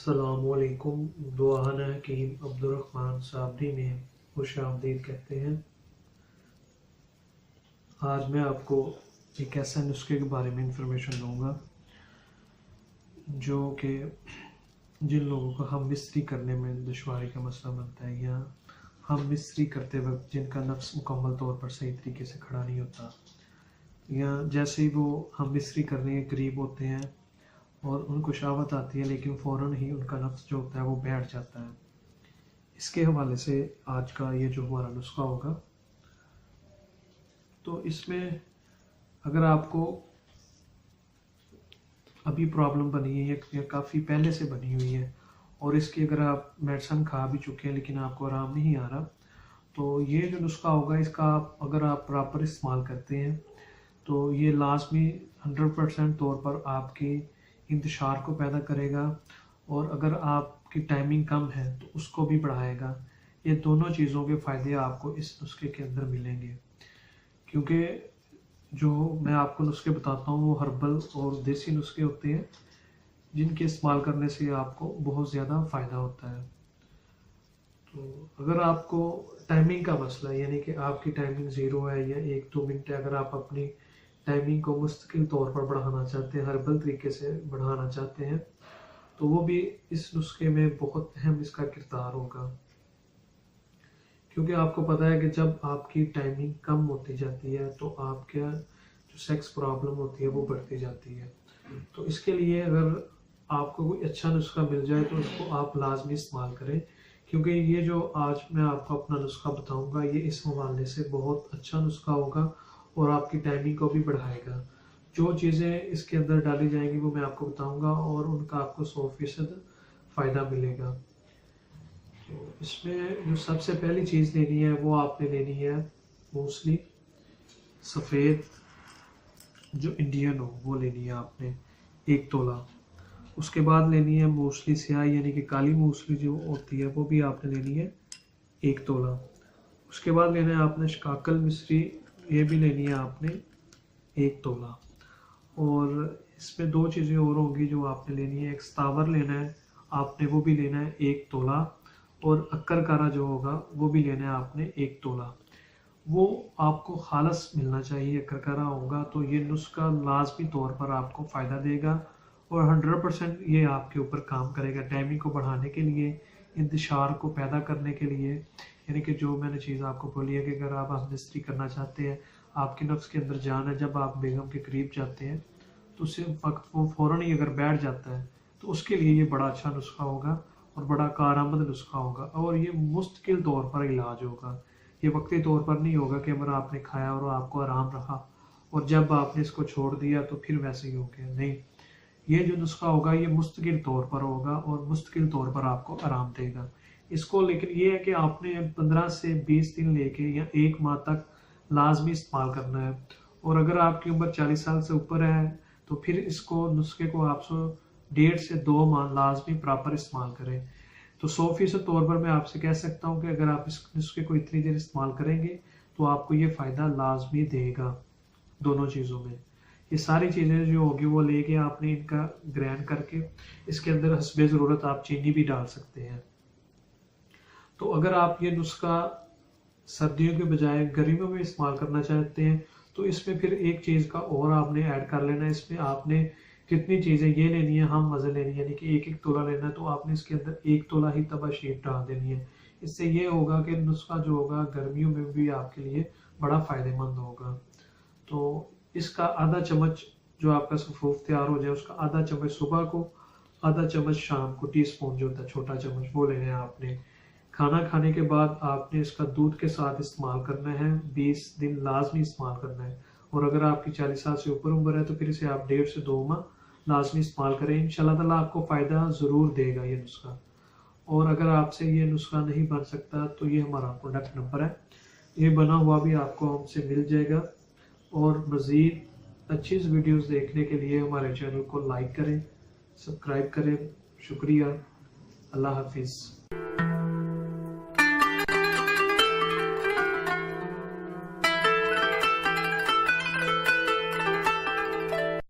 अस्सलामुअलैकुम। दुआना हकीम अब्दुर्रहमान साबरी में खुशामदीद कहते हैं। आज मैं आपको एक ऐसे नुस्खे के बारे में इंफॉर्मेशन दूंगा जो कि जिन लोगों को हम मिस्त्री करने में दुश्वारी का मसला बनता है या हम मिस्त्री करते वक्त जिनका नफ्स मुकम्मल तौर पर सही तरीके से खड़ा नहीं होता, या जैसे ही वो हम मिस्त्री करने के करीब होते हैं और उनको शहावत आती है लेकिन फ़ौरन ही उनका नफ्स जो होता है वो बैठ जाता है। इसके हवाले से आज का ये जो हमारा नुस्खा होगा, तो इसमें अगर आपको अभी प्रॉब्लम बनी है या काफ़ी पहले से बनी हुई है और इसकी अगर आप मेडिसिन खा भी चुके हैं लेकिन आपको आराम नहीं आ रहा, तो ये जो नुस्खा होगा इसका अगर आप प्रॉपर इस्तेमाल करते हैं तो ये लाजमी 100% तौर पर आपकी इंतशार को पैदा करेगा, और अगर आपकी टाइमिंग कम है तो उसको भी बढ़ाएगा। ये दोनों चीज़ों के फ़ायदे आपको इस नुस्खे के अंदर मिलेंगे, क्योंकि जो मैं आपको नुस्खे बताता हूँ वो हर्बल और देसी नुस्खे होते हैं जिनके इस्तेमाल करने से आपको बहुत ज़्यादा फ़ायदा होता है। तो अगर आपको टाइमिंग का मसला है, यानी कि आपकी टाइमिंग ज़ीरो है या 1-2 मिनट है, अगर आप अपनी टाइमिंग को मुस्तकिल तौर पर बढ़ाना चाहते हैं, हर्बल तरीके से बढ़ाना चाहते हैं, तो वो भी इस नुस्खे में बहुत अहम इसका किरदार होगा। क्योंकि आपको पता है कि जब आपकी टाइमिंग कम होती जाती है तो आपका जो सेक्स प्रॉब्लम होती है वो बढ़ती जाती है। तो इसके लिए अगर आपको कोई अच्छा नुस्खा मिल जाए तो उसको आप लाजमी इस्तेमाल करें, क्योंकि ये जो आज मैं आपको अपना नुस्खा बताऊंगा ये इस हवाले से बहुत अच्छा नुस्खा होगा और आपकी टाइमिंग को भी बढ़ाएगा। जो चीज़ें इसके अंदर डाली जाएंगी वो मैं आपको बताऊंगा और उनका आपको 100% फ़ायदा मिलेगा। तो इसमें जो सबसे पहली चीज़ लेनी है वो आपने लेनी है मूसली सफ़ेद जो इंडियन हो वो लेनी है आपने 1 तोला। उसके बाद लेनी है मूसली स्याह यानी कि काली मूसली जो होती है वो भी आपने लेनी है 1 तोला। उसके बाद लेना है आपने शकाकल मिश्री, ये भी लेनी है आपने 1 तोला। और इसमें 2 चीज़ें और होंगी जो आपने लेनी है। एक स्थावर लेना है आपने, वो भी लेना है 1 तोला, और अक्कर जो होगा वो भी लेना है आपने 1 तोला। वो आपको खालस मिलना चाहिए, अक्कर होगा तो ये नुस्खा लाजमी तौर पर आपको फ़ायदा देगा और 100% ये आपके ऊपर काम करेगा टाइमिंग को बढ़ाने के लिए, इंतशार को पैदा करने के लिए। यानी कि जो मैंने चीज़ आपको बोली है कि अगर आप मिस्त्री करना चाहते हैं, आपके नफ्स के अंदर जान है, जब आप बेगम के करीब जाते हैं तो उसी वक्त वो फ़ौरन ही अगर बैठ जाता है, तो उसके लिए ये बड़ा अच्छा नुस्खा होगा और बड़ा कारआमद नुस्खा होगा। और ये मुस्तकिल तौर पर इलाज होगा, ये वक्ती तौर पर नहीं होगा कि अगर आपने खाया और आपको आराम रहा और जब आपने इसको छोड़ दिया तो फिर वैसे ही हो गया। नहीं, ये जो नुस्खा होगा ये मुस्तकिल तौर पर होगा और मुस्तकिल तौर पर आपको आराम देगा इसको। लेकिन ये है कि आपने 15 से 20 दिन लेके या 1 माह तक लाजमी इस्तेमाल करना है। और अगर आपकी उम्र 40 साल से ऊपर है तो फिर इसको नुस्खे को आप 1.5 से 2 माह लाजमी प्रॉपर इस्तेमाल करें। तो 100% तौर पर मैं आपसे कह सकता हूँ कि अगर आप इस नुस्खे को इतनी देर इस्तेमाल करेंगे तो आपको ये फ़ायदा लाजमी देगा दोनों चीज़ों में। ये सारी चीज़ें जो होगी वो लेके आपने इनका ग्राइंड करके इसके अंदर हस्बे ज़रूरत आप चीनी भी डाल सकते हैं। तो अगर आप ये नुस्खा सर्दियों के बजाय गर्मियों में इस्तेमाल करना चाहते हैं तो इसमें फिर एक चीज़ का और आपने ऐड कर लेना है। इसमें आपने कितनी चीज़ें ये लेनी है, हम वज़न लेनी है, यानी कि 1-1 तोला लेना है, तो आपने इसके अंदर 1 तोला ही तबाशीर डाल देनी है। इससे ये होगा कि नुस्खा जो होगा गर्मियों में भी आपके लिए बड़ा फ़ायदेमंद होगा। तो इसका आधा चम्मच जो आपका सफूफ तैयार हो जाए उसका आधा चम्मच सुबह को, आधा चम्मच शाम को, टीस्पून जो होता है छोटा चम्मच वो लेना है आपने। खाना खाने के बाद आपने इसका दूध के साथ इस्तेमाल करना है, 20 दिन लाजमी इस्तेमाल करना है। और अगर आपकी 40 साल से ऊपर उम्र है तो फिर इसे आप 1.5 से 2 माह लाजमी इस्तेमाल करें। इंशाल्लाह ताला आपको फ़ायदा ज़रूर देगा ये नुस्खा। और अगर आपसे ये नुस्खा नहीं बन सकता तो ये हमारा प्रोडक्ट नंबर है, ये बना हुआ भी आपको हमसे मिल जाएगा। और मज़ीद अच्छी वीडियोस देखने के लिए हमारे चैनल को लाइक करें, सब्सक्राइब करें। शुक्रिया। अल्लाह हाफिज़।